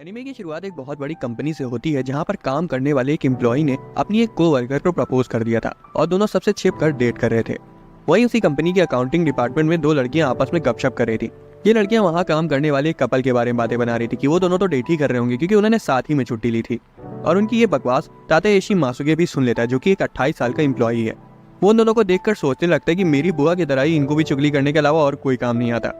Anime की शुरुआत एक बहुत बड़ी कंपनी से होती है जहां पर काम करने वाले एक एम्प्लॉय ने अपनी एक कोवर्कर को प्रपोज कर दिया था और दोनों सबसे छिप कर डेट कर रहे थे। वहीं उसी कंपनी के अकाउंटिंग डिपार्टमेंट में दो लड़कियां आपस में गपशप कर रही थी। ये लड़कियां वहां काम करने वाले एक कपल के बारे में बातें बना रही थी कि वो दोनों तो डेट ही कर रहे होंगे क्योंकि उन्होंने साथ ही में छुट्टी ली थी। और उनकी ये बकवास ताताएशी मासुगे भी सुन लेता है जो कि एक 28 साल का एम्प्लॉय है। वो उन दोनों को देखकर सोचने लगता है कि मेरी बुआ की तरह ही इनको भी चुगली करने के अलावा और कोई काम नहीं आता।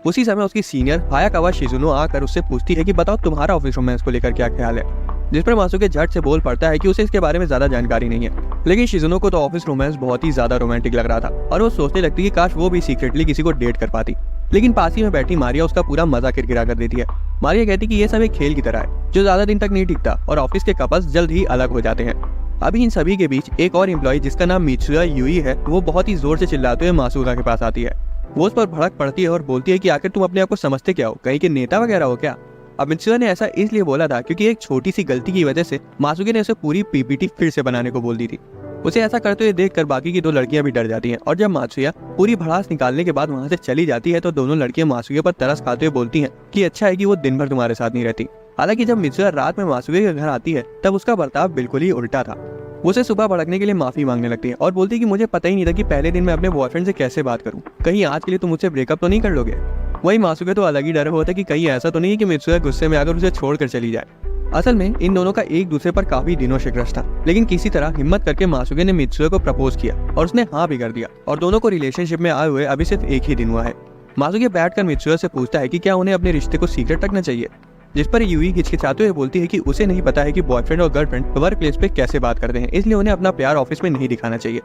उसी समय उसकी सीनियर हायाकावा शिजुनो आकर उससे पूछती है कि बताओ तुम्हारा ऑफिस रोमांस को लेकर क्या ख्याल है, जिस पर मासुके झट से बोल पड़ता है कि उसे इसके बारे में ज्यादा जानकारी नहीं है। लेकिन शिजुनो को तो ऑफिस रोमांस बहुत ही ज्यादा रोमांटिक लग रहा था और वो सोचने लगती है कि काश वो भी सीक्रेटली किसी को डेट कर पाती। लेकिन पास ही में बैठी मारिया उसका पूरा मजा किरकिरा कर देती है। मारिया कहती कि ये सब एक खेल की तरह है जो ज्यादा दिन तक नहीं टिकता और ऑफिस के कपल्स जल्द ही अलग हो जाते हैं। अभी इन सभी के बीच एक और एम्प्लॉय जिसका नाम मित्सुया यूई है वो बहुत ही जोर से चिल्लाते हुए मासुका के पास आती है। वो उस पर भड़क पड़ती है और बोलती है कि आखिर तुम अपने आप को समझते क्या हो, कहीं के नेता वगैरह हो क्या। अब मित्सुया ने ऐसा इसलिए बोला था क्योंकि एक छोटी सी गलती की वजह से मासुके ने उसे पूरी पीपीटी फिर से बनाने को बोल दी थी। उसे ऐसा करते हुए देखकर बाकी की दो लड़कियां भी डर जाती हैं और जब मासुया पूरी भड़ास निकालने के बाद वहां से चली जाती है तो दोनों लड़कियां मासुके पर तरस खाते हुए बोलती हैं कि अच्छा है कि वो दिन भर तुम्हारे साथ नहीं रहती। हालांकि जब मित्सुया रात में मासुके के घर आती है तब उसका बर्ताव बिल्कुल ही उल्टा था। वो उसे सुबह भड़कने के लिए माफी मांगने लगती है और बोलती है कि मुझे पता ही नहीं था कि पहले दिन मैं अपने बॉयफ्रेंड से कैसे बात करूं, कहीं आज के लिए तुम मुझसे ब्रेकअप तो नहीं कर लोगे। वही मासुके तो अलग ही डर होता है कि कहीं ऐसा तो नहीं है कि मित्सुया गुस्से में आकर उसे छोड़कर चली जाए। असल में इन दोनों का एक दूसरे पर काफी दिनों से क्रश था, लेकिन किसी तरह हिम्मत करके मासुके ने मित्सुया को प्रपोज किया और उसने हाँ भी कर दिया और दोनों को रिलेशनशिप में आए हुए अभी सिर्फ एक ही दिन हुआ है। मासुके बैठकर मित्सुया से पूछता है कि क्या उन्हें अपने रिश्ते को सीक्रेट रखना चाहिए, जिस पर यूई हिचकिचाते हुए बोलती है कि उसे नहीं पता है कि बॉयफ्रेंड और गर्लफ्रेंड वर्क प्लेस पे कैसे बात करते हैं, इसलिए उन्हें अपना प्यार ऑफिस में नहीं दिखाना चाहिए।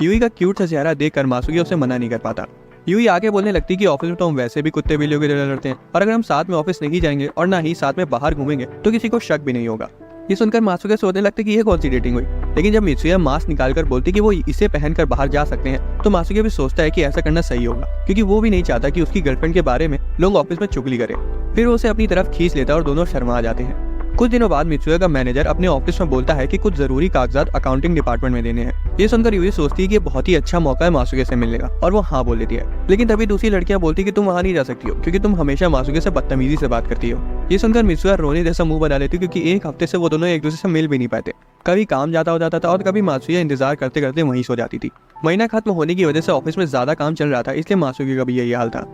यूई का क्यूट सा चेहरा देखकर मासुके उसे मना नहीं कर पाता। यूई आगे बोलने लगती है कि ऑफिस में तो हम वैसे भी कुत्ते बिल्लियों की तरह लड़ते हैं और अगर हम साथ में ऑफिस नहीं जाएंगे और ना ही साथ में बाहर घूमेंगे तो किसी को शक भी नहीं होगा। ये सुनकर मासुके सोचने लगते कि ये कौन सी डेटिंग हुई। लेकिन जब मित्सुया मास्क निकालकर बोलती कि वो इसे पहनकर बाहर जा सकते हैं तो मासुके भी सोचता है कि ऐसा करना सही होगा क्योंकि वो भी नहीं चाहता कि उसकी गर्लफ्रेंड के बारे में लोग ऑफिस में चुगली करें। फिर वो उसे अपनी तरफ खींच लेता है और दोनों शर्मा जाते हैं। कुछ दिनों बाद मित्सुया का मैनेजर अपने ऑफिस में बोलता है कि कुछ जरूरी कागजात अकाउंटिंग डिपार्टमेंट में देने हैं। ये सुनकर यूई सोचती है कि बहुत ही अच्छा मौका है मासुके से मिलने का और वो हाँ बोल देती है। लेकिन तभी दूसरी लड़कियां बोलती कि तुम वहां नहीं जा सकती हो क्योंकि तुम हमेशा मासुके से बदतमीजी से बात करती हो। ये सुनकर मित्सुया रोने जैसा मुंह बना लेती क्योंकि एक हफ्ते से वो दोनों एक दूसरे से मिल भी नहीं पाते। कभी काम ज्यादा हो जाता था और कभी मासुया इंतजार करते करते वहीं सो जाती थी। महीना खत्म होने की वजह से ऑफिस में ज्यादा काम चल रहा था इसलिए मासुके का भी यही हाल था।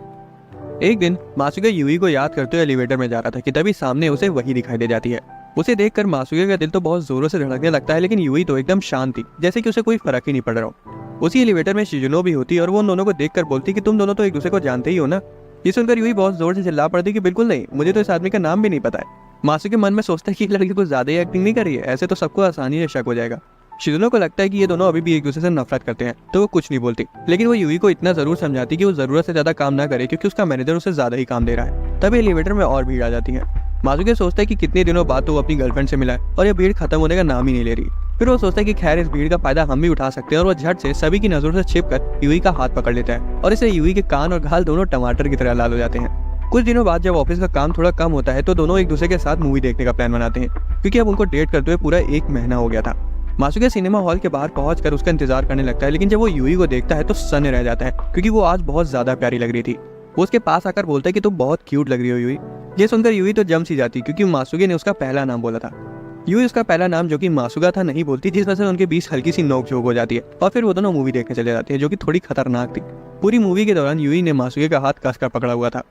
एक दिन मासुके यूई को याद करते हुए एलिवेटर में जा रहा था कि तभी सामने उसे वही दिखाई दे जाती है। उसे देखकर मासुके का दिल तो बहुत जोरों से धड़कने लगता है, लेकिन यूई तो एकदम शांत थी जैसे कि उसे कोई फर्क ही नहीं पड़ रहा हो। उसी एलिवेटर में शिजुनो भी होती और वो उन दोनों को देखकर बोलती कि तुम दोनों तो एक दूसरे को जानते ही हो ना। ये सुनकर यूई बहुत जोर से चिल्ला पड़ती कि बिल्कुल नहीं, मुझे तो इस आदमी का नाम भी नहीं पता है। मासुके मन में सोचता है कि लड़की को ज्यादा ही एक्टिंग नहीं कर रही है, ऐसे तो सबको आसानी से शक हो जाएगा। शिजुनो को लगता है कि ये दोनों अभी भी एक दूसरे से नफरत करते हैं तो वो कुछ नहीं बोलती, लेकिन वो यूई को इतना जरूर समझाती कि वो जरूरत से ज्यादा काम ना करे क्योंकि उसका मैनेजर उसे ज्यादा ही काम दे रहा है। तभी एलिवेटर में और भीड़ आ जाती है। मासुके सोचता है कि कितने दिनों बाद तो वो अपनी गर्लफ्रेंड से मिला है और ये भीड़ खत्म होने का नाम ही नहीं ले रही। फिर वो सोचता है कि खैर इस भीड़ का फायदा हम भी उठा सकते हैं और वो झट से सभी की नजरों से छिपकर यूई का हाथ पकड़ लेता है और इससे यूई के कान और गाल दोनों टमाटर की तरह लाल हो जाते हैं। कुछ दिनों बाद जब ऑफिस का काम थोड़ा कम होता है तो दोनों एक दूसरे के साथ मूवी देखने का प्लान बनाते हैं क्योंकि अब उनको डेट करते हुए पूरा एक महीना हो गया था। मासुके सिनेमा हॉल के बाहर पहुंचकर उसका इंतजार करने लगता है, लेकिन जब वो यूई को देखता है तो सन्न रह जाता है क्योंकि वो आज बहुत ज्यादा प्यारी लग रही थी। वो उसके पास आकर बोलता है कि तुम बहुत क्यूट लग रही हो यूई। ये सुनकर यूई तो जम सी जाती क्योंकि मासुके ने उसका पहला नाम बोला था। यूई उसका पहला नाम जो कि मासुका था नहीं बोलती, जिस वजह से उनके बीच हल्की सी नोक-झोंक हो जाती है और फिर वो दोनों मूवी देखने चले जाते हैं जो कि थोड़ी खतरनाक थी। पूरी मूवी के दौरान यूई ने मासुके का हाथ कसकर पकड़ा हुआ था।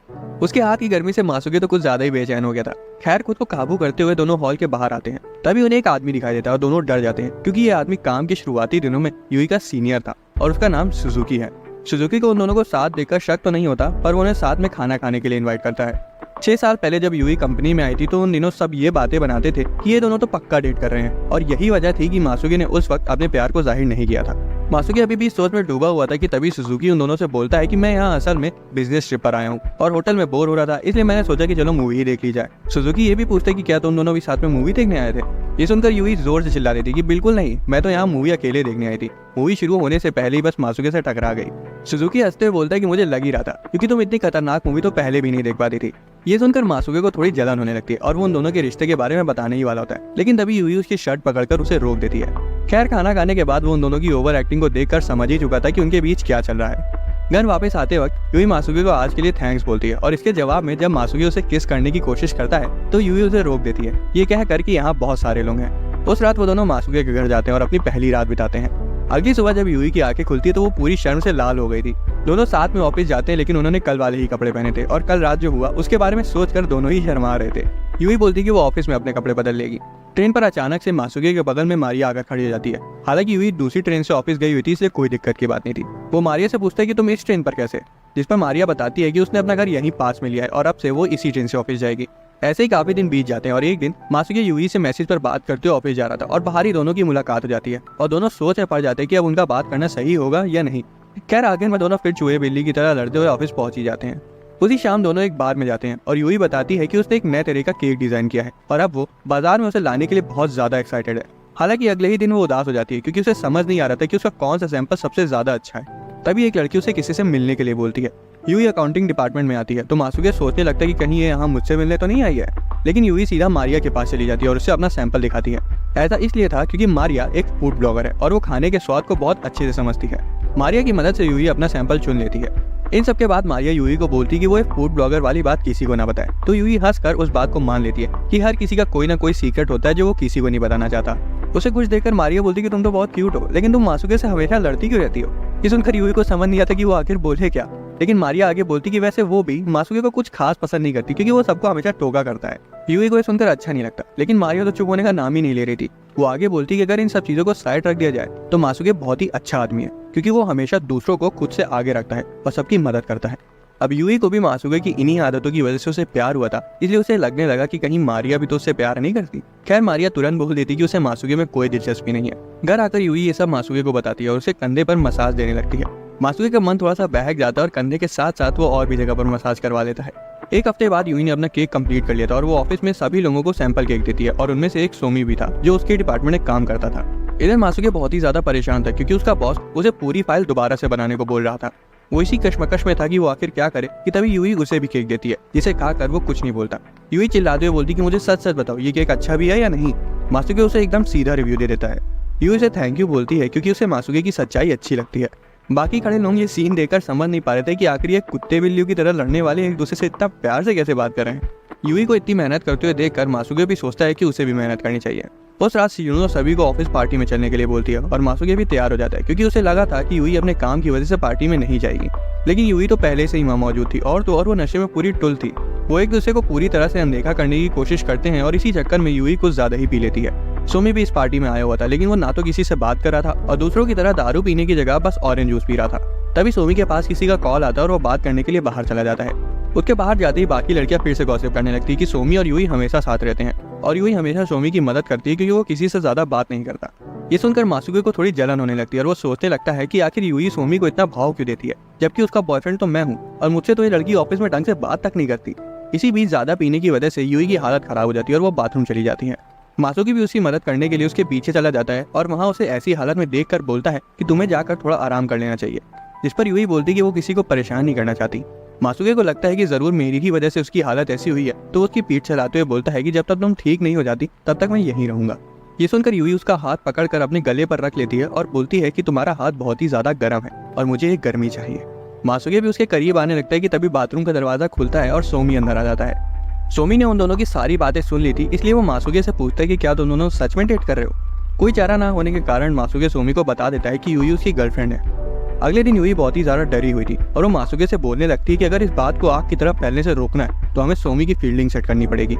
उसके हाथ की गर्मी से मासुके तो कुछ ज्यादा ही बेचैन हो गया था। खैर खुद को काबू करते हुए दोनों हॉल के बाहर आते हैं। तभी उन्हें एक आदमी दिखाई देता है और दोनों डर जाते हैं क्योंकि ये आदमी काम के शुरुआती दिनों में यूई का सीनियर था और उसका नाम सुजुकी है। सुजुकी को उन दोनों को साथ देखकर शक तो नहीं होता पर वो उन्हें साथ में खाना खाने के लिए इनवाइट करता है। 6 साल पहले जब यूई कंपनी में आई थी तो उन दिनों सब ये बातें बनाते थे कि ये दोनों तो पक्का डेट कर रहे हैं और यही वजह थी कि मासुके ने उस वक्त अपने प्यार को जाहिर नहीं किया था। मासुके अभी भी सोच में डूबा हुआ था कि तभी सुजुकी उन दोनों से बोलता है कि मैं यहाँ असल में बिजनेस ट्रिप पर आया हूँ और होटल में बोर हो रहा था इसलिए मैंने सोचा कि चलो मूवी ही देख ली जाए। सुजुकी ये भी पूछता है कि क्या तुम दोनों भी साथ में मूवी देखने आए थे। ये सुनकर यूई जोर से चिल्ला देती कि बिल्कुल नहीं, मैं तो यहाँ मूवी अकेले देखने आई थी। मूवी शुरू होने से पहले ही बस मासुके से टकरा गई। सुजुकी हंसते हुए बोलता है कि मुझे लग ही रहा था क्योंकि तुम इतनी खतरनाक मूवी तो पहले भी नहीं देख पाती थी। ये सुनकर मासुके को थोड़ी जलन होने लगती है और वो उन दोनों के रिश्ते के बारे में बताने ही वाला होता है, लेकिन तभी यूई उसकी शर्ट पकड़कर उसे रोक देती है। खैर खाना खाने के बाद वो उन दोनों की ओवर एक्टिंग को देखकर समझ ही चुका था कि उनके बीच क्या चल रहा है। घर वापस आते वक्त यूई मासुके को आज के लिए थैंक्स बोलती है और इसके जवाब में जब मासुके उसे किस करने की कोशिश करता है तो यूई उसे रोक देती है, ये कहकर कि यहाँ बहुत सारे लोग हैं। उस रात वो दोनों मासुके के घर जाते हैं और अपनी पहली रात बिताते हैं। अगली सुबह जब यूई की आंखें खुलती है तो वो पूरी शर्म से लाल हो गई थी। दोनों साथ में ऑफिस जाते हैं लेकिन उन्होंने कल वाले ही कपड़े पहने थे और कल रात जो हुआ उसके बारे में सोचकर दोनों ही शर्मा रहे थे। यूई बोलती कि वो ऑफिस में अपने कपड़े बदल लेगी। ट्रेन पर अचानक से मासुके के बगल में मारिया आकर खड़ी हो जाती है। हालांकि यूई दूसरी ट्रेन से ऑफिस गई हुई थी इसलिए कोई दिक्कत की बात नहीं थी। वो मारिया से पूछता है कि तुम इस ट्रेन पर कैसे, जिस पर मारिया बताती है कि उसने अपना घर यहीं पास में लिया है और अब से वो इसी ट्रेन से ऑफिस जाएगी। ऐसे ही काफी दिन बीत जाते हैं और एक दिन मासुके यूई से मैसेज पर बात करते हुए ऑफिस जा रहा था और बाहर ही दोनों की मुलाकात हो जाती है और दोनों सोच में पड़ जाते हैं कि अब उनका बात करना सही होगा या नहीं। खैर आखिर में दोनों फिर चूहे बिल्ली की तरह लड़ते हुए ऑफिस पहुंच ही जाते हैं। उसी शाम दोनों एक बार में जाते हैं और यूई बताती है कि उसने एक नए तरह का केक डिजाइन किया है और अब वो बाजार में उसे लाने के लिए बहुत ज्यादा एक्साइटेड है। हालांकि अगले ही दिन वो उदास हो जाती है क्योंकि उसे समझ नहीं आ रहा था कि उसका कौन सा सैंपल सबसे ज्यादा अच्छा है। तभी एक लड़की उसे किसी से मिलने के लिए बोलती है। यूई अकाउंटिंग डिपार्टमेंट में आती है तो मासुके सोचने लगता है कि कहीं ये यहाँ मुझसे मिलने तो नहीं आई है, लेकिन यूई सीधा मारिया के पास चली जाती है और उसे अपना सैंपल दिखाती है। ऐसा इसलिए था क्योंकि मारिया एक फूड ब्लॉगर है और वो खाने के स्वाद को बहुत अच्छे से समझती है। मारिया की मदद से यूई अपना सैंपल चुन लेती है। इन सब के बाद मारिया यूई को बोलती कि वो एक फूड ब्लॉगर वाली बात किसी को ना बताए, तो यूई हंसकर उस बात को मान लेती है कि हर किसी का कोई ना कोई सीक्रेट होता है जो वो किसी को नहीं बताना चाहता। उसे कुछ देखकर मारिया बोलती कि तुम तो बहुत क्यूट हो, लेकिन तुम मासुके से हमेशा लड़ती क्यों रहती हो। ये सुनकर यूई को समझ नहीं आता कि वो आखिर बोले क्या, लेकिन मारिया आगे बोलती कि वैसे वो भी मासुके को कुछ खास पसंद नहीं करती क्योंकि वो सबको हमेशा टोका करता है। यूई को ये सुनकर अच्छा नहीं लगता, लेकिन मारिया तो चुप होने का नाम ही नहीं ले रही थी। वो आगे बोलती कि अगर इन सब चीजों को साइड रख दिया जाए तो मासुके बहुत ही अच्छा आदमी है क्योंकि वो हमेशा दूसरों को खुद से आगे रखता है और सबकी मदद करता है। अब यूई को भी मासुके की इन्हीं आदतों की वजह से उसे प्यार हुआ था, इसलिए उसे लगने लगा कि कहीं मारिया भी तो उससे प्यार नहीं करती। खैर मारिया तुरंत बोल देती कि उसे मासुके में कोई दिलचस्पी नहीं है। घर आकर यूई ये सब मासुके को बताती है और उसे कंधे पर मसाज देने लगती है। मासुके का मन थोड़ा सा बहक जाता है और कंधे के साथ साथ वो और भी जगह पर मसाज करवा लेता है। एक हफ्ते बाद यूई ने अपना केक कंप्लीट कर लिया था और वो ऑफिस में सभी लोगों को सैंपल केक देती है और उनमें से एक सोमी भी था जो उसके डिपार्टमेंट में काम करता था। इधर मासुके बहुत ही ज्यादा परेशान था क्योंकि उसका बॉस उसे पूरी फाइल दोबारा से बनाने को बोल रहा था। वो इसी कश्मकश में था कि वो आखिर क्या करे कि तभी यूई उसे भी केक देती है, जिसे खाकर वो कुछ नहीं बोलता। यूई चिल्लाते हुए बोलती कि मुझे सच सच बताओ ये केक अच्छा भी है या नहीं। मासुके उसे एकदम सीधा रिव्यू दे देता है। यूई उसे थैंक यू बोलती है क्योंकि उसे मासुके की सच्चाई अच्छी लगती है। बाकी खड़े लोग ये सीन देखकर समझ नहीं पा रहे थे कि आखिर ये कुत्ते बिल्लियों की तरह लड़ने वाले एक दूसरे से इतना प्यार से कैसे बात कर रहे हैं। यूई को इतनी मेहनत करते हुए देखकर मासुके भी सोचता है कि उसे भी मेहनत करनी चाहिए। उस रात शिजुनो सभी को ऑफिस पार्टी में चलने के लिए बोलती है और मासुके भी तैयार हो जाता है क्योंकि उसे लगा था कि यूई अपने काम की वजह से पार्टी में नहीं जाएगी, लेकिन यूई तो पहले से ही वहाँ मौजूद थी और तो और वो नशे में पूरी टुल थी। वो एक दूसरे को पूरी तरह से अनदेखा करने की कोशिश करते हैं और इसी चक्कर में यूई कुछ ज्यादा ही पी लेती है। सोमी भी इस पार्टी में आया हुआ था, लेकिन वो ना तो किसी से बात कर रहा था और दूसरों की तरह दारू पीने की जगह बस ऑरेंज जूस पी रहा था। तभी सोमी के पास किसी का कॉल आता है और वो बात करने के लिए बाहर चला जाता है। उसके बाहर जाते ही बाकी लड़कियां फिर से गॉसिप करने लगती कि सोमी और यूई हमेशा साथ रहते हैं और यूई हमेशा सोमी की मदद करती है क्योंकि वो किसी से ज्यादा बात नहीं करता। ये सुनकर मासुके को थोड़ी जलन होने लगती है और वो सोचने लगता है कि आखिर यूई सोमी को इतना भाव क्यों देती है, जबकि उसका बॉयफ्रेंड तो मैं हूँ और मुझसे तो ये लड़की ऑफिस में ढंग से बात तक नहीं करती। इसी बीच ज्यादा पीने की वजह से यूई की हालत खराब हो जाती है और वो बाथरूम चली जाती है। मासुके भी उसकी मदद करने के लिए उसके पीछे चला जाता है और वहाँ उसे ऐसी हालत में देखकर बोलता है कि तुम्हें जाकर थोड़ा आराम कर लेना चाहिए, जिस पर यूई बोलती कि वो किसी को परेशान नहीं करना चाहती। मासुके को लगता है कि जरूर मेरी ही वजह से उसकी हालत ऐसी हुई है, तो उसकी पीठ चलाते हुए बोलता है कि जब तक तुम ठीक नहीं हो जाती तब तक मैं यहीं रहूंगा। ये सुनकर यूई उसका हाथ पकड़कर अपने गले पर रख लेती है और बोलती है कि तुम्हारा हाथ बहुत ही ज्यादा गर्म है और मुझे एक गर्मी चाहिए। मासुके भी उसके करीब आने लगता है कि तभी बाथरूम का दरवाजा खुलता है और सोमी अंदर आ जाता है। सोमी ने उन दोनों की सारी बातें सुन ली थी, इसलिए वो मासुके से पूछता है कि क्या तुम दोनों सच में डेट कर रहे हो। कोई चारा ना होने के कारण मासुके सोमी को बता देता है कि यूई उसकी गर्लफ्रेंड है। अगले दिन यूई बहुत ही ज्यादा डरी हुई थी और वो मासुके से बोलने लगती है कि अगर इस बात को आग की तरफ फैलने से रोकना है तो हमें सोमी की फील्डिंग सेट करनी पड़ेगी।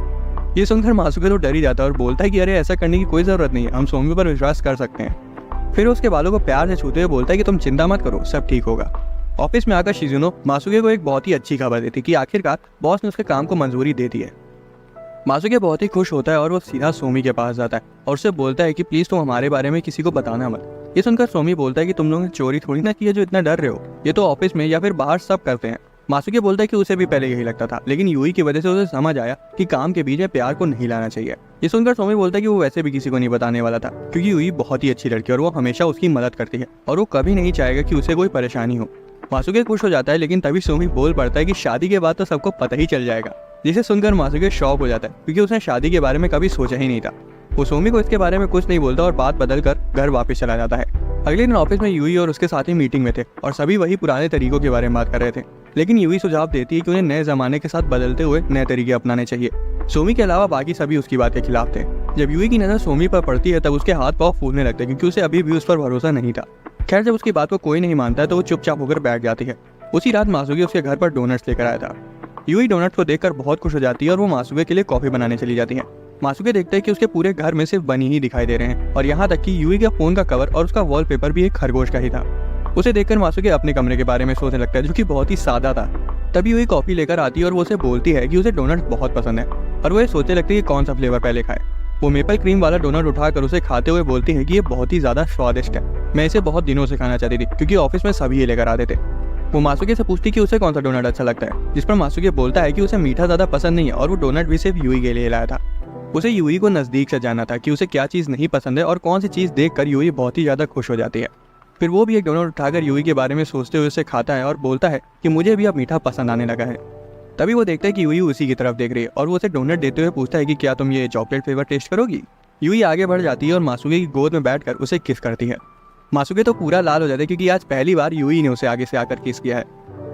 ये सुनकर मासुके तो डर ही जाता है और बोलता है कि अरे ऐसा करने की कोई जरूरत नहीं है, हम सोमी पर विश्वास कर सकते हैं। फिर उसके बालों को प्यार से छूते हुए बोलता है कि तुम चिंता मत करो, सब ठीक होगा। ऑफिस में आकर शिजुनो मासुके को एक बहुत ही अच्छी खबर देती कि आखिरकार बॉस ने उसके काम को मंजूरी दे दी है। मासुके बहुत ही खुश होता है और वो सीधा सोमी के पास जाता है और उससे बोलता है कि प्लीज तुम हमारे बारे में किसी को बताना मत। ये सुनकर सोमी बोलता है कि तुम लोगों ने चोरी थोड़ी ना की है जो इतना डर रहे हो, ये तो ऑफिस में या फिर बाहर सब करते हैं। मासुके बोलता है कि उसे भी पहले यही लगता था, लेकिन यूई की वजह से उसे समझ आया कि काम के बीच में प्यार को नहीं लाना चाहिए। ये सुनकर सोमी बोलता है कि वो वैसे भी किसी को नहीं बताने वाला था क्योंकि यूई बहुत ही अच्छी लड़की है और वो हमेशा उसकी मदद करती है और वो कभी नहीं चाहेगा कि उसे कोई परेशानी हो। मासुके खुश हो जाता है, लेकिन तभी सोमी बोल पड़ता है कि शादी के बाद तो सबको पता ही चल जाएगा, जिसे सुनकर मासुके शॉक हो जाता है क्योंकि उसने शादी के बारे में कभी सोचा ही नहीं था। वो सोमी को इसके बारे में कुछ नहीं बोलता और बात बदल कर घर वापस चला जाता है। अगले दिन ऑफिस में यूई और उसके साथी मीटिंग में थे और सभी वही पुराने तरीकों के बारे में बात कर रहे थे। लेकिन यूई सुझाव देती है कि उन्हें नए जमाने के साथ बदलते हुए नए तरीके अपनाने चाहिए। सोमी के अलावा बाकी सभी उसकी बात के खिलाफ थे। जब यूई की नजर सोमी पर पड़ती है तब उसके हाथ पांव फूलने लगते हैं, क्योंकि उसे अभी भी उस पर भरोसा नहीं था। खैर, जब उसकी बात को कोई नहीं मानता है तो वो चुपचाप होकर बैठ जाती है। उसी रात मासूके उसके घर पर डोनट्स लेकर आया था। यूई डोनट्स को देखकर बहुत खुश हो जाती है और वो मासूके के लिए कॉफी बनाने चली जाती है। मासूके देखते हैं कि उसके पूरे घर में सिर्फ बनी ही दिखाई दे रहे हैं, और यहाँ तक कि यूई के फोन का कवर और उसका वॉलपेपर भी एक खरगोश का ही था। उसे देखकर मासूके अपने कमरे के बारे में सोचने लगता है, जो कि बहुत ही सादा था। तभी यूई कॉफी लेकर आती है और वो उसे बोलती है कि उसे डोनट्स बहुत पसंद है, और वो ये सोचने लगती है कि कौन सा फ्लेवर पहले खाए। वो मेपल क्रीम वाला डोनट उठाकर उसे खाते हुए बोलती है कि ये बहुत ही ज्यादा स्वादिष्ट है, मैं इसे बहुत दिनों से खाना चाहती थी, क्योंकि ऑफिस में सभी ये लेकर आते थे। वो मासूके से पूछती कि उसे कौन सा डोनट अच्छा लगता है, जिस पर मासूके बोलता है कि उसे मीठा ज्यादा पसंद नहीं है और वो डोनट भी सिर्फ यूई के लिए लाया था। उसे यूई को नजदीक से जानना था कि उसे क्या चीज नहीं पसंद है और कौन सी चीज देखकर यूई बहुत ही ज्यादा खुश हो जाती है। फिर वो भी एक डोनट उठाकर यूई के बारे में सोचते हुए उसे खाता है और बोलता है कि मुझे भी अब मीठा पसंद आने लगा है। तभी वो देखता है कि यूई उसी की तरफ देख रही है और वो उसे डोनट देते हुए पूछता है कि क्या तुम ये चॉकलेट फ्लेवर टेस्ट करोगी। यूई आगे बढ़ जाती है और मासूके की गोद में बैठकर उसे किस करती है। मासूके तो पूरा लाल हो जाते हैं, क्योंकि आज पहली बार यूई ने उसे आगे से आकर किस किया है।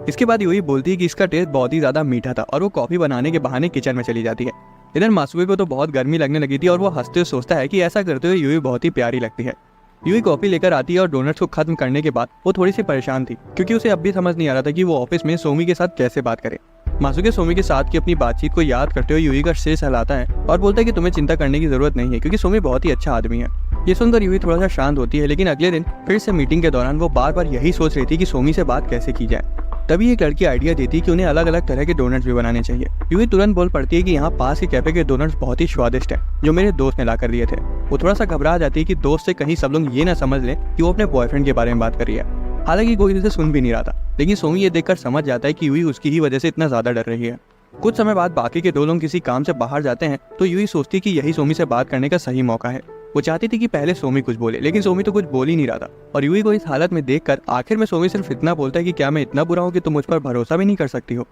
इसके बाद यूई बोलती है कि इसका टेस्ट बहुत ही ज्यादा मीठा था, और वो कॉफी बनाने के बहाने किचन में चली जाती है। इधर मासूके को तो बहुत गर्मी लगने लगी थी और वो हंसते हुए सोचता है कि ऐसा करते हुए यूई बहुत ही प्यारी लगती है। यूई कॉफी लेकर आती है और डोनट्स को खत्म करने के बाद वो थोड़ी सी परेशान थी, क्योंकि उसे अब भी समझ नहीं आ रहा था कि वो ऑफिस में सोमी के साथ कैसे बात करे। मासूके सोमी के साथ की अपनी बातचीत को याद करते हुए यूई का सिर सहलाता है और बोलता है कि तुम्हें चिंता करने की जरूरत नहीं है, क्योंकि सोमी बहुत ही अच्छा आदमी है। ये सुनकर यूई थोड़ा सा शांत होती है, लेकिन अगले दिन फिर से मीटिंग के दौरान वो बार बार यही सोच रही थी कि सोमी से बात कैसे की जाए। तभी एक लड़की आइडिया देती है कि उन्हें अलग अलग तरह के डोनट्स भी बनाने चाहिए। यूई तुरंत बोल पड़ती है कि यहाँ पास के कैफे के डोनट्स बहुत ही स्वादिष्ट हैं, जो मेरे दोस्त ने ला कर दिए थे। वो थोड़ा सा घबरा जाती है कि दोस्त से कहीं सब लोग ये ना समझ लें कि वो अपने बॉयफ्रेंड के बारे में बात कर रही है। हालांकि कोई उसे सुन भी नहीं रहा था, लेकिन सोमी ये देखकर समझ जाता है कि यूई उसकी ही वजह से इतना ज्यादा डर रही है। कुछ समय बाद बाकी के दो लोग किसी काम से बाहर जाते हैं तो यूई सोचती है कि यही सोमी से बात करने का सही मौका है। वो चाहती थी कि पहले सोमी कुछ बोले, लेकिन सोमी तो कुछ बोल ही नहीं रहा था, और यूई को इस हालत में देखकर आखिर में सोमी सिर्फ इतना बोलता है कि क्या मैं इतना बुरा हूँ कि तुम मुझ पर भरोसा भी नहीं कर सकती हो।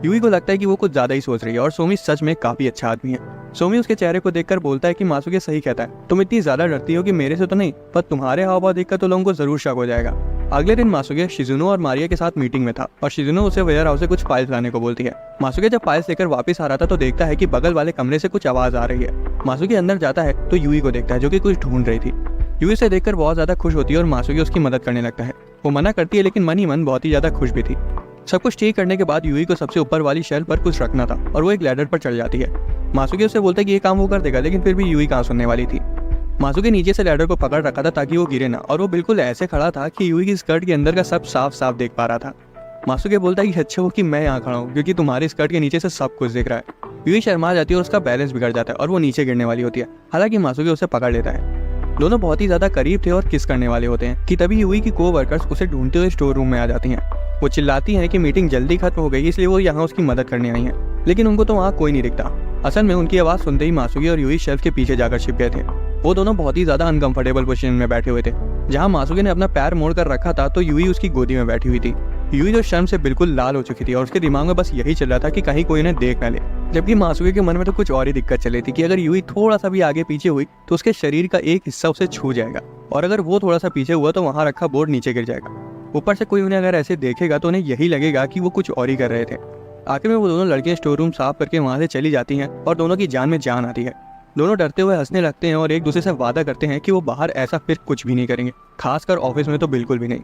यूई को लगता है कि वो कुछ ज्यादा ही सोच रही है और सोमी सच में काफी अच्छा आदमी है। सोमी उसके चेहरे को देखकर बोलता है कि मासूके सही कहता है, तुम इतनी ज्यादा डरती हो कि मेरे से तो नहीं, पर तुम्हारे हाव भाव देखकर तो लोगों को जरूर शक हो जाएगा। अगले दिन मासूके शिजुनो और मारिया के साथ मीटिंग में था और शिजुनो उसे वेयर हाउस से कुछ फाइल्स लाने को बोलती है। मासूके जब फाइल्स लेकर वापस आ रहा था तो देखता है कि बगल वाले कमरे से कुछ आवाज आ रही है। मासूके अंदर जाता है तो यूई को देखता है, जो कि कुछ ढूंढ रही थी। यूई से देखकर बहुत ज्यादा खुश होती है और मासूके उसकी मदद करने लगता है। वो मना करती है, लेकिन मन ही मन बहुत ही ज्यादा खुश भी थी। सब कुछ ठीक करने के बाद यूई को सबसे ऊपर वाली शेल्फ पर कुछ रखना था और वो एक लैडर पर चढ़ जाती है। मासूके उससे बोलता है कि ये काम वो कर देगा, लेकिन फिर भी यूई कहाँ सुनने वाली थी। मासूके नीचे से लैडर को पकड़ रखा था ताकि वो गिरे ना, और वो बिल्कुल ऐसे खड़ा था कि यूई की स्कर्ट के अंदर का सब साफ साफ देख पा रहा था। मासूके बोलता है कि अच्छा हो कि मैं यहाँ खड़ा हूँ, क्योंकि तुम्हारी स्कर्ट के नीचे से सब कुछ दिख रहा है। यूई शर्मा जाती है और उसका बैलेंस बिगड़ जाता है और वो नीचे गिरने वाली होती है। हालांकि मासूके उसे पकड़ लेता है। दोनों बहुत ही ज्यादा करीब थे और किस करने वाले होते हैं कि तभी यूई की कोवर्कर्स उसे ढूंढते हुए स्टोर रूम में आ जाती हैं। वो चिल्लाती हैं कि मीटिंग जल्दी खत्म हो गई, इसलिए वो यहाँ उसकी मदद करने आई हैं, लेकिन उनको तो वहाँ कोई नहीं दिखता। असल में उनकी आवाज सुनते ही मासूके और यूई शेल्फ के पीछे जाकर छिप गए थे। वो दोनों बहुत ही ज्यादा अनकंफर्टेबल पोजीशन में बैठे हुए थे। जहाँ मासूके ने अपना पैर मोड़ कर रखा था तो यूई उसकी गोदी में बैठी हुई थी। यूई तो शर्म से बिल्कुल लाल हो चुकी थी और उसके दिमाग में बस यही चल रहा था कि कहीं कोई उन्हें देख न ले, जबकि मासूके के मन में तो कुछ और ही दिक्कत चल रही थी कि अगर यूई थोड़ा सा भी आगे पीछे हुई तो उसके शरीर का एक हिस्सा उसे छू जाएगा, और अगर वो थोड़ा सा पीछे हुआ तो वहाँ रखा बोर्ड नीचे गिर जाएगा। ऊपर से कोई उन्हें अगर ऐसे देखेगा तो उन्हें यही लगेगा कि वो कुछ और ही कर रहे थे। आखिर में वो दोनों लड़कियां स्टोर रूम साफ करके वहाँ से चली जाती हैं और दोनों की जान में जान आती है। दोनों डरते हुए हंसने लगते हैं और एक दूसरे से वादा करते हैं कि वो बाहर ऐसा फिर कुछ भी नहीं करेंगे, खासकर ऑफिस में तो बिल्कुल भी नहीं।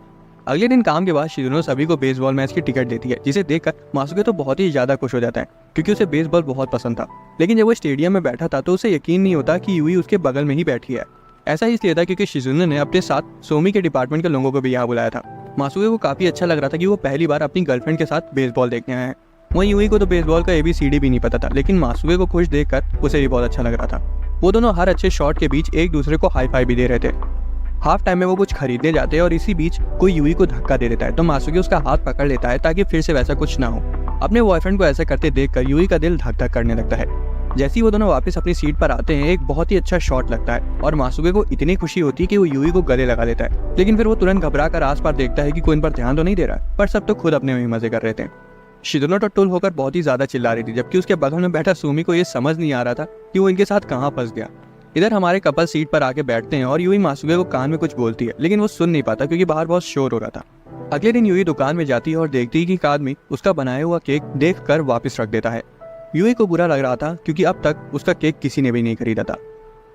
अगले दिन काम के बाद शिजुनो सभी को बेसबॉल मैच की टिकट देती है, जिसे देखकर मासूके तो बहुत ही ज्यादा खुश हो जाता है, क्योंकि उसे बेसबॉल बहुत पसंद था। लेकिन जब वो स्टेडियम में बैठा था तो उसे यकीन नहीं होता कि यूई उसके बगल में ही बैठी है। ऐसा इसलिए था क्योंकि शिजुनो ने अपने साथ सोमी के डिपार्टमेंट के लोगों को भी यहाँ बुलाया था। मासूके को काफी अच्छा लग रहा था कि वो पहली बार अपनी गर्लफ्रेंड के साथ बेसबॉल देखने आए हैं। वहीं यूई को तो बेसबॉल का ABCD भी नहीं पता था, लेकिन मासूके को खुश देखकर उसे भी बहुत अच्छा लग रहा था। वो दोनों हर अच्छे शॉट के बीच एक दूसरे को हाई फाई भी दे रहे थे। हाफ टाइम में वो कुछ खरीदने जाते हैं और इसी बीच कोई यूई को धक्का दे देता है तो मासूके उसका हाथ पकड़ लेता है ताकि फिर से वैसा कुछ ना हो। अपने बॉयफ्रेंड को ऐसा करते देखकर यूई का दिल धक धक करने लगता है। जैसे ही वो दोनों वापस अपनी सीट पर आते हैं एक बहुत ही अच्छा शॉट लगता है और मासूके को इतनी खुशी होती है कि वो यूई को गले लगा लेता है। लेकिन फिर वो तुरंत घबरा कर आस पास देखता है कि कोई इन पर ध्यान तो नहीं दे रहा है, पर सब तो खुद अपने में ही मजे कर रहे थे। शिजुनो टट्टुल होकर बहुत ही ज्यादा चिल्ला रही थी, जबकि उसके बगल में बैठा सुमी को ये समझ नहीं आ रहा था कि वो इनके साथ कहाँ फंस गया। इधर हमारे कपल सीट पर आके बैठते हैं और यूही मासूके को कान में कुछ बोलती है, लेकिन वो सुन नहीं पाता क्योंकि बाहर बहुत शोर हो रहा था। अगले दिन यूही दुकान में जाती है और देखती है कि एक आदमी उसका बनाया हुआ केक देख कर वापस रख देता है। यूही को बुरा लग रहा था क्योंकि अब तक उसका केक किसी ने भी नहीं खरीदा था।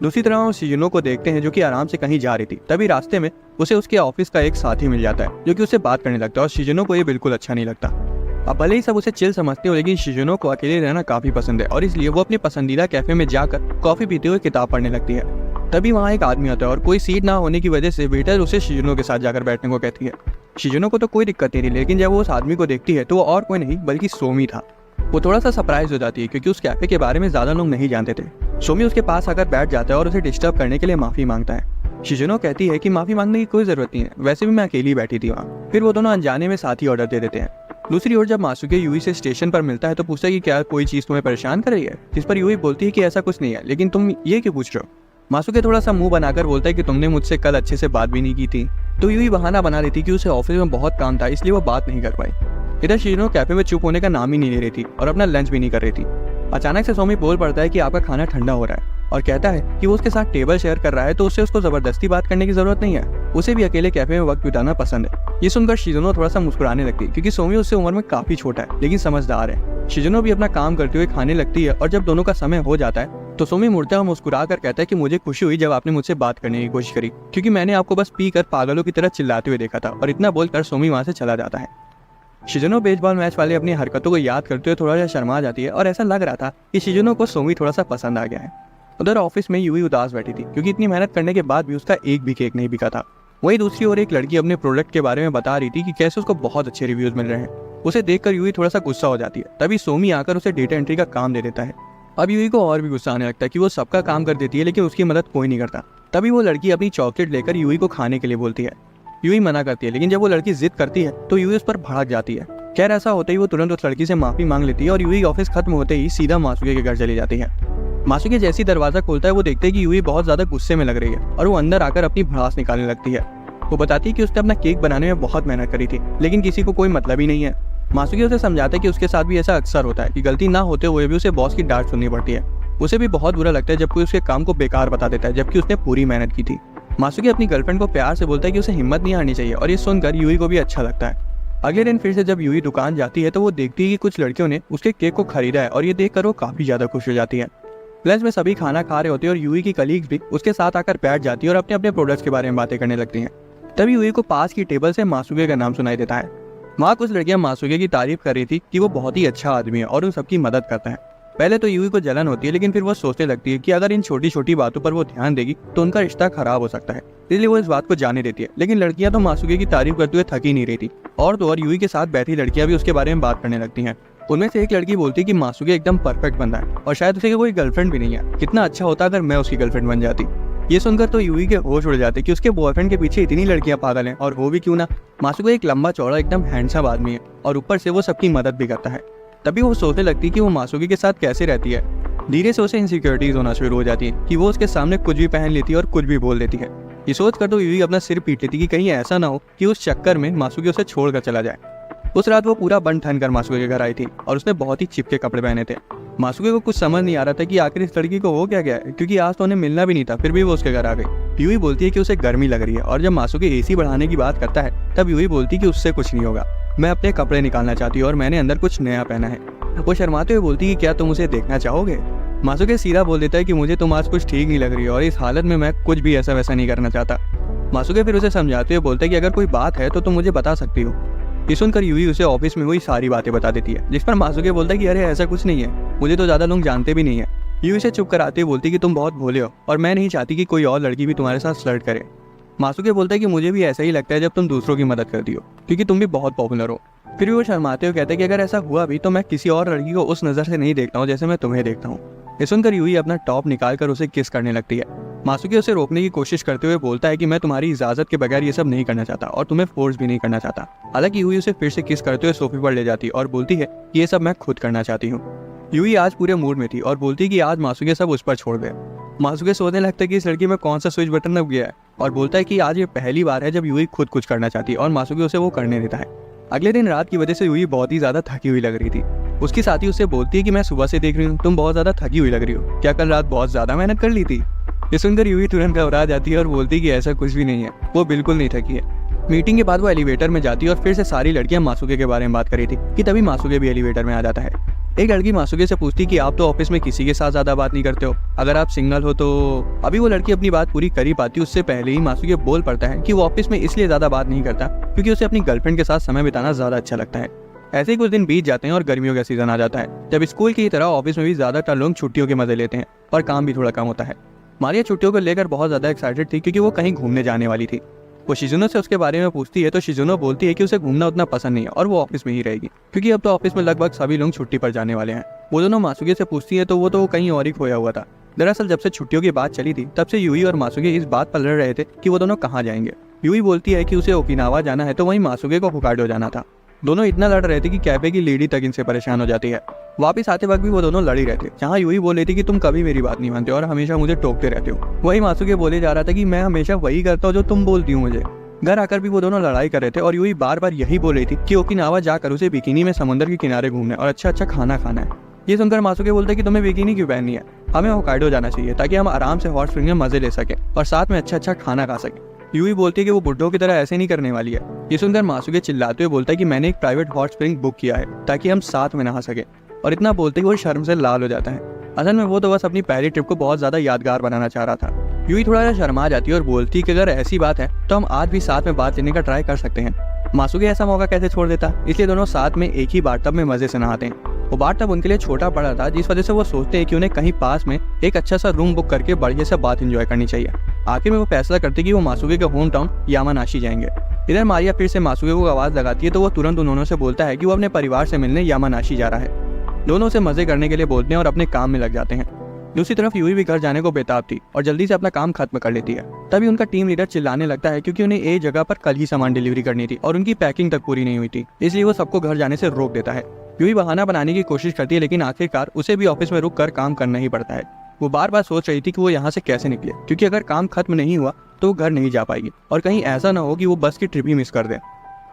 दूसरी तरफ हम शिजुनो को देखते हैं जो कि आराम से कहीं जा रही थी। तभी रास्ते में उसे उसके ऑफिस का एक साथी मिल जाता है जो कि उससे बात करने लगता है और शिजुनो को ये बिल्कुल अच्छा नहीं लगता। अब भले ही सब उसे चिल समझते हो, लेकिन शिजुनो को अकेले रहना काफी पसंद है और इसलिए वो अपने पसंदीदा कैफे में जाकर कॉफी पीते हुए किताब पढ़ने लगती है। तभी वहाँ एक आदमी आता है और कोई सीट ना होने की वजह से वेटर उसे शिजुनो के साथ जाकर बैठने को कहती है। शिजुनो को तो कोई दिक्कत नहीं थी, लेकिन जब वो उस आदमी को देखती है तो वो और कोई नहीं बल्कि सोमी था। वो थोड़ा सा सरप्राइज हो जाती है क्योंकि उस कैफे के बारे में ज्यादा लोग नहीं जानते थे। सोमी उसके पास आकर बैठ जाता है और उसे डिस्टर्ब करने के लिए माफी मांगता है। शिजुनो कहती है कि माफी मांगने की कोई जरूरत नहीं है, वैसे भी मैं अकेली बैठी थी वहाँ। फिर वो दोनों अनजाने में साथ ही ऑर्डर दे देते हैं। दूसरी ओर जब मासूके यूही से स्टेशन पर मिलता है तो पूछता है कि क्या कोई चीज तुम्हें परेशान कर रही है, जिस पर यूही बोलती है कि ऐसा कुछ नहीं है, लेकिन तुम ये क्यों पूछ रहे हो। मासूके थोड़ा सा मुंह बनाकर बोलता है कि तुमने मुझसे कल अच्छे से बात भी नहीं की थी। तो यूही बहाना बना रही थी कि उसे ऑफिस में बहुत काम था, इसलिए वो बात नहीं कर पाई। इधर शिजुनो कैफे में चुप होने का नाम ही नहीं ले रही थी और अपना लंच भी नहीं कर रही थी। अचानक से सोमी बोल पड़ता है कि आपका खाना ठंडा हो रहा है और कहता है कि वो उसके साथ टेबल शेयर कर रहा है तो उसको जबरदस्ती बात करने की जरूरत नहीं है, उसे भी अकेले कैफे में वक्त बिताना पसंद है। ये सुनकर शिजुनो थोड़ा सा मुस्कुराने लगती है क्योंकि सोमी उससे उम्र में काफी छोटा है लेकिन समझदार है। शिजुनो भी अपना काम करते हुए खाने लगती है और जब दोनों का समय हो जाता है तो सोमी मुड़ता हुआ मुस्कुरा कर कहता है कि मुझे खुशी हुई जब आपने मुझसे बात करने की कोशिश करी, क्योंकि मैंने आपको बस पी कर पागलों की तरह चिल्लाते हुए देखा था। और इतना बोलकर सोमी वहाँ से चला जाता है। शिजुनो बेसबॉल मैच वाले अपनी हरकतों को याद करते हुए थोड़ा सा शर्मा जाती है और ऐसा लग रहा था कि शिजुनो को सोमी थोड़ा सा पसंद आ गया है। उधर ऑफिस में यूही उदास बैठी थी क्योंकि इतनी मेहनत करने के बाद भी उसका एक भी केक नहीं बिका था। वहीं दूसरी ओर एक लड़की अपने प्रोडक्ट के बारे में बता रही थी कि कैसे उसको बहुत अच्छे रिव्यूज मिल रहे हैं। उसे देखकर यूही थोड़ा सा गुस्सा हो जाती है। तभी सोमी आकर उसे डेटा एंट्री का काम दे देता है। अब यूही को और भी गुस्सा आने लगता है कि वो सबका काम कर देती है लेकिन उसकी मदद कोई नहीं करता। तभी वो लड़की अपनी चॉकलेट लेकर यूही को खाने के लिए बोलती है। यूही मना करती है, लेकिन जब वो लड़की जिद करती है तो यूही उस पर भड़क जाती है। खैर ऐसा होते ही वो तुरंत उस लड़की से माफी मांग लेती है और यूही ऑफिस खत्म होते ही सीधा मासूके के घर चली जाती है। मासूके जैसी दरवाजा खोलता है वो देखते है कि यूही बहुत ज्यादा गुस्से में लग रही है और वो अंदर आकर अपनी भड़ास निकालने लगती है। वो बताती है कि उसने अपना केक बनाने में बहुत मेहनत करी थी लेकिन किसी को कोई मतलब ही नहीं है। मासूके उसे समझाता है कि उसके साथ भी ऐसा अक्सर होता है कि गलती ना होते हुए भी उसे बॉस की डांट सुननी पड़ती है। उसे भी बहुत बुरा लगता है जब कोई उसके काम को बेकार बता देता है जबकि उसने पूरी मेहनत की थी। मासूके अपनी गर्लफ्रेंड को प्यार से बोलता है कि उसे हिम्मत नहीं हारनी चाहिए और ये सुनकर यूही को भी अच्छा लगता है। अगले दिन फिर से जब यूही दुकान जाती है तो वो देखती है कि कुछ लड़कियों ने उसके केक को खरीदा है और ये देखकर वो काफी ज्यादा खुश हो जाती है। लंच में सभी खाना खा रहे होते हैं और यूही की कलीग्स भी उसके साथ आकर बैठ जाती है और अपने अपने प्रोडक्ट्स के बारे में बातें करने लगती हैं। तभी यूही को पास की टेबल से मासूके का नाम सुनाई देता है। वहाँ कुछ लड़कियां मासूके की तारीफ कर रही थी कि वो बहुत ही अच्छा आदमी है और उन सबकी मदद करता है। पहले तो यूही को जलन होती है लेकिन फिर वो सोचने लगती है कि अगर इन छोटी छोटी बातों पर वो ध्यान देगी तो उनका रिश्ता खराब हो सकता है, इसलिए वो इस बात को जाने देती है। लेकिन लड़कियां तो मासूके की तारीफ करते हुए थक ही नहीं रही थी और तो और यूही के साथ बैठी लड़कियां भी उसके बारे में बात करने लगती हैं। उनमें से एक लड़की बोलती है कि मासूके एकदम परफेक्ट बंदा है और शायद उसे कोई गर्लफ्रेंड भी नहीं है, कितना अच्छा होता अगर मैं उसकी गर्लफ्रेंड बन जाती। ये सुनकर तो यूही के होश उड़ जाते कि उसके बॉयफ्रेंड के पीछे इतनी लड़कियां पागल हैं और हो भी क्यों ना। मासूके एक लंबा चौड़ा एकदम हैंडसम आदमी है और ऊपर से वो सबकी मदद भी करता है। तभी वो सोचने लगती है कि वो मासूके के साथ कैसे रहती है। धीरे से उसे इनसिक्योरिटीज होना शुरू हो जाती है कि वो उसके सामने कुछ भी पहन लेती है और कुछ भी बोल देती है। ये सोच कर तो यूही अपना सिर पीट लेती कि कहीं ऐसा ना हो कि उस चक्कर में मासूके उसे छोड़कर चला जाए। उस रात वो पूरा बन ठन कर मासूके के घर आई थी और उसने बहुत ही चिपके कपड़े पहने थे। मासूके को कुछ समझ नहीं आ रहा था कि आखिर इस लड़की को हो क्या गया है, क्योंकि आज तो उन्हें मिलना भी नहीं था, फिर भी वो उसके घर आ गई। यूही बोलती है कि उसे गर्मी लग रही है और जब मासूके एसी बढ़ाने की बात करता है तब यूही बोलती है कि उससे कुछ नहीं होगा, मैं अपने कपड़े निकालना चाहती हूँ और मैंने अंदर कुछ नया पहना है। वो शर्माते हुए बोलती है कि क्या तुम उसे देखना चाहोगे। मासूके सीधा बोल देता है कि मुझे तुम आज कुछ ठीक नहीं लग रही है और इस हालत में मैं कुछ भी ऐसा वैसा नहीं करना चाहता। मासूके फिर उसे समझाते हुए बोलता है कि अगर कोई बात है तो तुम मुझे बता सकती हो। ये सुनकर यूही उसे ऑफिस में हुई सारी बातें बता देती है, जिस पर मासूके बोलता है कि अरे ऐसा कुछ नहीं है, मुझे तो ज्यादा लोग जानते भी नहीं है। यूही से चुप कराते हुए बोलती है कि तुम बहुत भोले हो और मैं नहीं चाहती कि कोई और लड़की भी तुम्हारे साथ फ्लर्ट करे। मासूके बोलता है कि मुझे भी ऐसा ही लगता है जब तुम दूसरों की मदद करती हो, क्योंकि तुम भी बहुत पॉपुलर हो। फिर भी वो शर्माते हुए कहते हैं कि अगर ऐसा हुआ भी तो मैं किसी और लड़की को उस नजर से नहीं देखता हूँ जैसे मैं तुम्हें देखता हूँ। ये सुनकर यूही अपना टॉप निकाल कर उसे किस करने लगती है। मासूके उसे रोकने की कोशिश करते हुए बोलता है कि मैं तुम्हारी इजाजत के बगैर ये सब नहीं करना चाहता और तुम्हें फोर्स भी नहीं करना चाहता। हालांकि यूही उसे फिर से किस करते हुए सोफे पर ले जाती और बोलती है कि ये सब मैं खुद करना चाहती हूँ। यूही आज पूरे मूड में थी और बोलती कि आज मासूके सब उस पर छोड़ दे। मासूके सोचने लगता है कि इस लड़की में कौन सा स्विच बटन दब गया है और बोलता है कि आज ये पहली बार है जब यूही खुद कुछ करना चाहती है और मासूके उसे वो करने देता है। अगले दिन रात की वजह से यूही बहुत ही ज्यादा थकी हुई लग रही थी। उसकी साथी उससे बोलती है कि मैं सुबह से देख रही हूँ तुम बहुत ज्यादा थकी हुई लग रही हो, क्या कल रात बहुत ज्यादा मेहनत कर ली थी। ये सुनकर यूवी तुरंत घबरा जाती है और बोलती है कि ऐसा कुछ भी नहीं है, वो बिल्कुल नहीं थकी है। मीटिंग के बाद वो एलिवेटर में जाती है और फिर से सारी लड़कियां मासूके के बारे में बात करी थी कि तभी मासूके भी एलिवेटर में आ जाता है। एक लड़की मासूके से पूछती कि आप तो ऑफिस में किसी के साथ ज्यादा बात नहीं करते हो, अगर आप सिंगल हो तो। अभी वो लड़की अपनी बात पूरी कर ही पाती उससे पहले ही मासूके बोल पड़ता है कि वो ऑफिस में इसलिए ज्यादा बात नहीं करता क्योंकि उसे अपनी गर्लफ्रेंड के साथ समय बिताना ज्यादा अच्छा लगता है। ऐसे ही कुछ दिन बीत जाते हैं और गर्मियों का सीजन आ जाता है, जब स्कूल की तरह ऑफिस में भी ज्यादातर लोग छुट्टियों के मजे लेते हैं और काम भी थोड़ा कम होता है। मारिया छुट्टियों को लेकर बहुत ज्यादा एक्साइटेड थी क्योंकि वो कहीं घूमने जाने वाली थी। वो शिजुनो से उसके बारे में पूछती है तो शिजुनो बोलती है कि उसे घूमना उतना पसंद नहीं है और वो ऑफिस में ही रहेगी क्योंकि अब तो ऑफिस में लगभग सभी लोग छुट्टी पर जाने वाले हैं। वो दोनों मासूके से पूछती है तो वो तो कहीं और ही खोया हुआ था। दरअसल जब से छुट्टियों की बात चली थी तब से यूई और मासूके इस बात पर लड़ रहे थे कि वो दोनों कहाँ जाएंगे। यूई बोलती है कि उसे ओकिनावा जाना है तो वहीं मासूके को होकाइडो जाना था। दोनों इतना लड़ रहे थे कि कैफे की लेडी तक इनसे परेशान हो जाती है। वापस आते वक्त भी वो दोनों लड़ ही रहे थे, जहाँ यूई बोल रही थी कि तुम कभी मेरी बात नहीं मानते और हमेशा मुझे टोकते रहते हो। वही मासूके बोले जा रहा था कि मैं हमेशा वही करता हूँ जो तुम बोलती हूँ मुझे। घर आकर भी वो दोनों लड़ाई कर रहे थे और यूई बार बार यही बोल रही थी कि ओकिनावा जाकर उसे बिकिनी में समुद्र के किनारे घूमना और अच्छा अच्छा खाना खाना है। ये सुनकर मासूके बोलते कि तुम्हें बिकिनी क्यों पहननी है, हमें होकाइडो जाना चाहिए ताकि हम आराम से हॉट स्प्रिंग में मजे ले सके और साथ में अच्छा अच्छा खाना खा सके। यूई बोलती है कि वो बुड्ढों की तरह ऐसे नहीं करने वाली है। ये सुनकर मासूके चिल्लाते हुए बोलता है कि मैंने एक प्राइवेट हॉट स्प्रिंग बुक किया है ताकि हम साथ में नहा सके, और इतना बोलते ही वो शर्म से लाल हो जाता है। असल में वो तो बस अपनी पहली ट्रिप को बहुत ज्यादा यादगार बनाना चाह रहा था। यूई थोड़ा सा शर्मा जाती है और बोलती है कि अगर ऐसी बात है तो हम आज भी साथ में बात लेने का ट्राई कर सकते हैं। मासूके ऐसा मौका कैसे छोड़ देता, इसलिए दोनों साथ में एक ही बाथटब में मजे से नहाते हैं। वो बाथटब उनके लिए छोटा पड़ा था जिस वजह से वो सोचते हैं कि उन्हें कहीं पास में एक अच्छा सा रूम बुक करके बढ़िया सा बात एंजॉय करनी चाहिए। आखिर में वो फैसला करते कि वो मासूके के होम टाउन यामानाशी जाएंगे। इधर मारिया फिर से मासूके को आवाज लगाती है तो वो तुरंत उन दोनों से बोलता है कि वो अपने परिवार से मिलने यामानाशी जा रहा है। दोनों से मजे करने के लिए बोलते हैं और अपने काम में लग जाते हैं। दूसरी तरफ यूई भी घर जाने को बेताब थी और जल्दी से अपना काम खत्म कर लेती है। तभी उनका टीम लीडर चिल्लाने लगता है क्योंकि उन्हें एक जगह पर कल ही सामान डिलीवरी करनी थी और उनकी पैकिंग तक पूरी नहीं हुई थी, इसलिए वो सबको घर जाने से रोक देता है। यूई बहाना बनाने की कोशिश करती है लेकिन आखिरकार उसे भी ऑफिस में रुक कर काम करना ही पड़ता है। वो बार बार सोच रही थी कि वो यहाँ से कैसे निकले क्योंकि अगर काम खत्म नहीं हुआ तो वो घर नहीं जा पाएगी और कहीं ऐसा ना हो कि वो बस की ट्रिप ही मिस कर दे।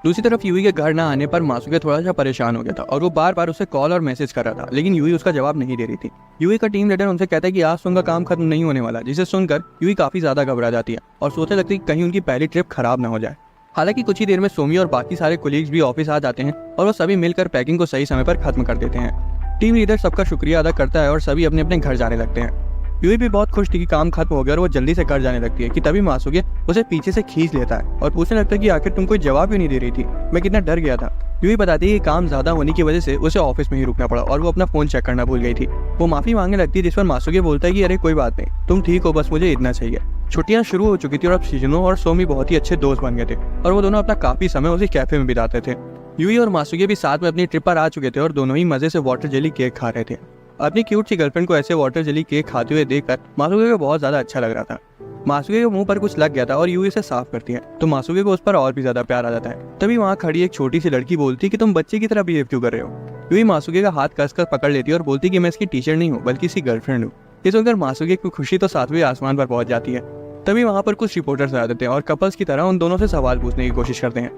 दूसरी तरफ यूई के घर ना आने पर मासूके थोड़ा सा परेशान हो गया था और वो बार बार उसे कॉल और मैसेज कर रहा था, लेकिन यूई उसका जवाब नहीं दे रही थी। यूई का टीम लीडर उनसे कहता है कि आज तो उनका काम खत्म नहीं होने वाला, जिसे सुनकर यूई काफी ज्यादा घबरा जाती है और सोचने लगती है कि कहीं उनकी पहली ट्रिप खराब ना हो जाए। हालांकि कुछ ही देर में सोमी और बाकी सारे कोलीग्स भी ऑफिस आ जाते हैं और वो सभी मिलकर पैकिंग को सही समय पर खत्म कर देते हैं। टीम लीडर सबका शुक्रिया अदा करता है और सभी अपने अपने घर जाने लगते हैं। यूई भी बहुत खुश थी कि काम खत्म हो गया और वो जल्दी से घर जाने लगती है कि तभी मासूके उसे पीछे से खींच लेता है और पूछने लगता है कि आखिर तुम कोई जवाब क्यों नहीं दे रही थी, मैं कितना डर गया था। यूई बताती है कि काम ज्यादा होने की वजह से उसे ऑफिस में ही रुकना पड़ा और वो अपना फोन चेक करना भूल गई थी। वो माफी मांगने लगती है जिस पर मासूके बोलता है कि अरे कोई बात नहीं, तुम ठीक हो, बस मुझे इतना चाहिए। छुट्टियां शुरू हो चुकी थी और अब शिजुनो और सोमी बहुत ही अच्छे दोस्त बन गए थे और वो दोनों अपना काफी समय उसी कैफे में बिताते थे। यूई और मासूके भी साथ में अपनी ट्रिप पर आ चुके थे और दोनों ही मजे से वाटर जेली केक खा रहे थे। अपनी क्यूट सी गर्लफ्रेंड को ऐसे वाटर जेली केक खाते हुए देखकर मासूके को बहुत ज्यादा अच्छा लग रहा था। मासूके के मुंह पर कुछ लग गया था और यूई इसे साफ करती है तो मासूके को उस पर और भी ज्यादा प्यार आ जाता है। तभी वहाँ खड़ी एक छोटी सी लड़की बोलती है कि तुम बच्चे की तरह बिहेव क्यों कर रहे हो। यूई मासूके का हाथ कसकर पकड़ लेती है और बोलती कि मैं इसकी टीचर नहीं हूँ बल्कि इसकी गर्लफ्रेंड हूँ। ये सुनकर मासूके की खुशी तो सातवें आसमान पर पहुंच जाती है। तभी वहाँ पर कुछ रिपोर्टर्स आ जाते हैं और कपल्स की तरह उन दोनों से सवाल पूछने की कोशिश करते हैं।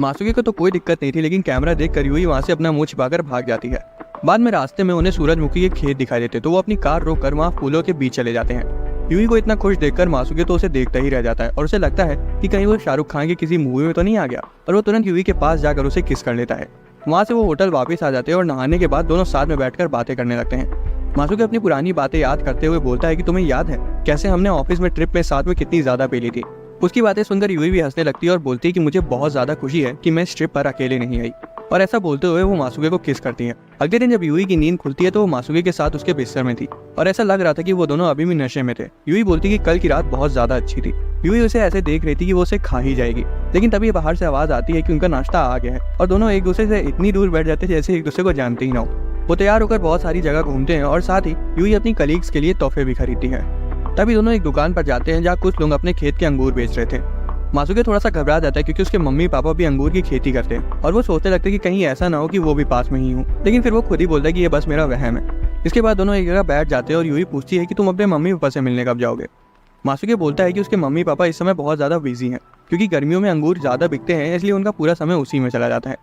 मासूके को तो कोई दिक्कत नहीं थी, लेकिन कैमरा देखकर यूई वहाँ से अपना मुंह छिपाकर भाग जाती है। बाद में रास्ते में उन्हें सूरजमुखी के खेत दिखाई देते तो वो अपनी कार रोककर वहाँ फूलों के बीच चले जाते हैं। यूई को इतना खुश देखकर मासूके तो उसे देखता ही रह जाता है और उसे लगता है कि कहीं वो शाहरुख खान की किसी मूवी में तो नहीं आ गया, और वो तुरंत यूई के पास जाकर उसे किस कर लेता है। वहाँ से वो होटल वापस आ जाते हैं और नहाने के बाद दोनों साथ में बैठकर बातें करने लगते हैं। मासूके अपनी पुरानी बातें याद करते हुए बोलता है कि तुम्हें याद है कैसे हमने ऑफिस में ट्रिप में साथ में कितनी ज्यादा पी ली थी। उसकी बातें सुनकर यूई भी हंसने लगती है और बोलती है कि मुझे बहुत ज्यादा खुशी है कि मैं इस ट्रिप पर अकेले नहीं आई, और ऐसा बोलते हुए वो मासूके को किस करती है। अगले दिन जब यूई की नींद खुलती है तो वो मासूके के साथ उसके बिस्तर में थी और ऐसा लग रहा था कि वो दोनों अभी भी नशे में थे। यूई बोलती कि कल की रात बहुत ज्यादा अच्छी थी। यूई उसे ऐसे देख रही थी कि वो उसे खा ही जाएगी, लेकिन तभी बाहर से आवाज आती है कि उनका नाश्ता आ गया है और दोनों एक दूसरे से इतनी दूर बैठ जाते जैसे एक दूसरे को जानते ही ना हो। वो तैयार होकर बहुत सारी जगह घूमते हैं और साथ ही यूई अपनी कलीग्स के लिए तोहफे भी खरीदती है। तभी दोनों एक दुकान पर जाते हैं जहाँ कुछ लोग अपने खेत के अंगूर बेच रहे थे। मासूके थोड़ा सा घबरा जाता है क्योंकि उसके मम्मी पापा भी अंगूर की खेती करते हैं और वो सोचने लगते हैं कि कहीं ऐसा ना हो कि वो भी पास में ही हो, लेकिन फिर वो खुद ही बोलता है कि ये बस मेरा वहम है। इसके बाद दोनों एक जगह बैठ जाते हैं और यूई पूछती है कि तुम अपने मम्मी पापा से मिलने कब जाओगे। मासूके बोलता है कि उसके मम्मी पापा इस समय बहुत ज्यादा बिजी हैं क्योंकि गर्मियों में अंगूर ज्यादा बिकते हैं, इसलिए उनका पूरा समय उसी में चला जाता है।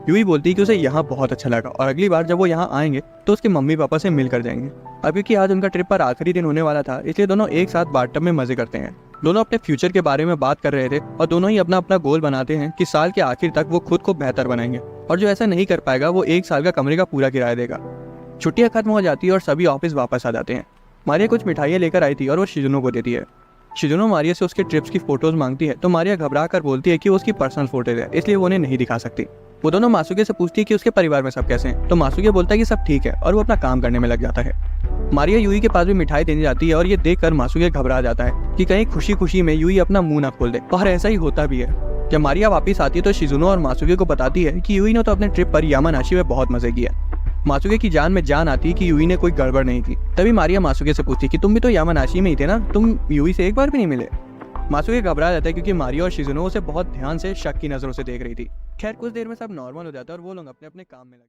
यूई बोलती है कि उसे यहाँ बहुत अच्छा लगा और अगली बार जब वो यहाँ आएंगे तो उसके मम्मी पापा से मिल कर जाएंगे। अब क्योंकि आज उनका ट्रिप पर आखिरी दिन होने वाला था, इसलिए दोनों एक साथ बाथटब में मजे करते हैं। दोनों अपने फ्यूचर के बारे में बात कर रहे थे और दोनों ही अपना अपना गोल बनाते हैं कि साल के आखिर तक वो खुद को बेहतर बनाएंगे, और जो ऐसा नहीं कर पाएगा वो 1 साल का कमरे का पूरा किराया देगा। छुट्टियां खत्म हो जाती है और सभी ऑफिस वापस आ जाते हैं। मारिया कुछ मिठाइयाँ लेकर आई थी और वो शिजुनो को देती है। शिजुनो मारिया से उसके ट्रिप्स की फोटोज मांगती है, तो मारिया घबरा कर बोलती है कि वो उसकी पर्सनल फोटोज है, इसलिए वो उन्हें नहीं दिखा सकती। वो दोनों मासुके से पूछती है कि उसके परिवार में सब कैसे हैं, तो मासुके बोलता है कि सब ठीक है और वो अपना काम करने में लग जाता है। मारिया यूई के पास भी मिठाई देने जाती है और ये देखकर मासुके घबरा जाता है कि कहीं खुशी खुशी में यूई अपना मुंह ना खोल दे, और ऐसा ही होता भी है। जब मारिया वापस आती है तो शिजुनो और मासुके को बताती है कि यूई ने तो अपने ट्रिप पर यामानाशी में बहुत मजे किए। मासुके की जान में जान आती है कि यूई ने कोई गड़बड़ नहीं की। तभी मारिया मासुके से पूछती कि तुम भी तो यामानाशी में ही थे ना, तुम यूई से एक बार भी नहीं मिले। मासुके घबरा जाता है क्योंकि मारिया और शिजुनो उसे बहुत ध्यान से शक की नजरों से देख रही थी। खैर कुछ देर में सब नॉर्मल हो जाता है और वो लोग अपने अपने काम में लगे।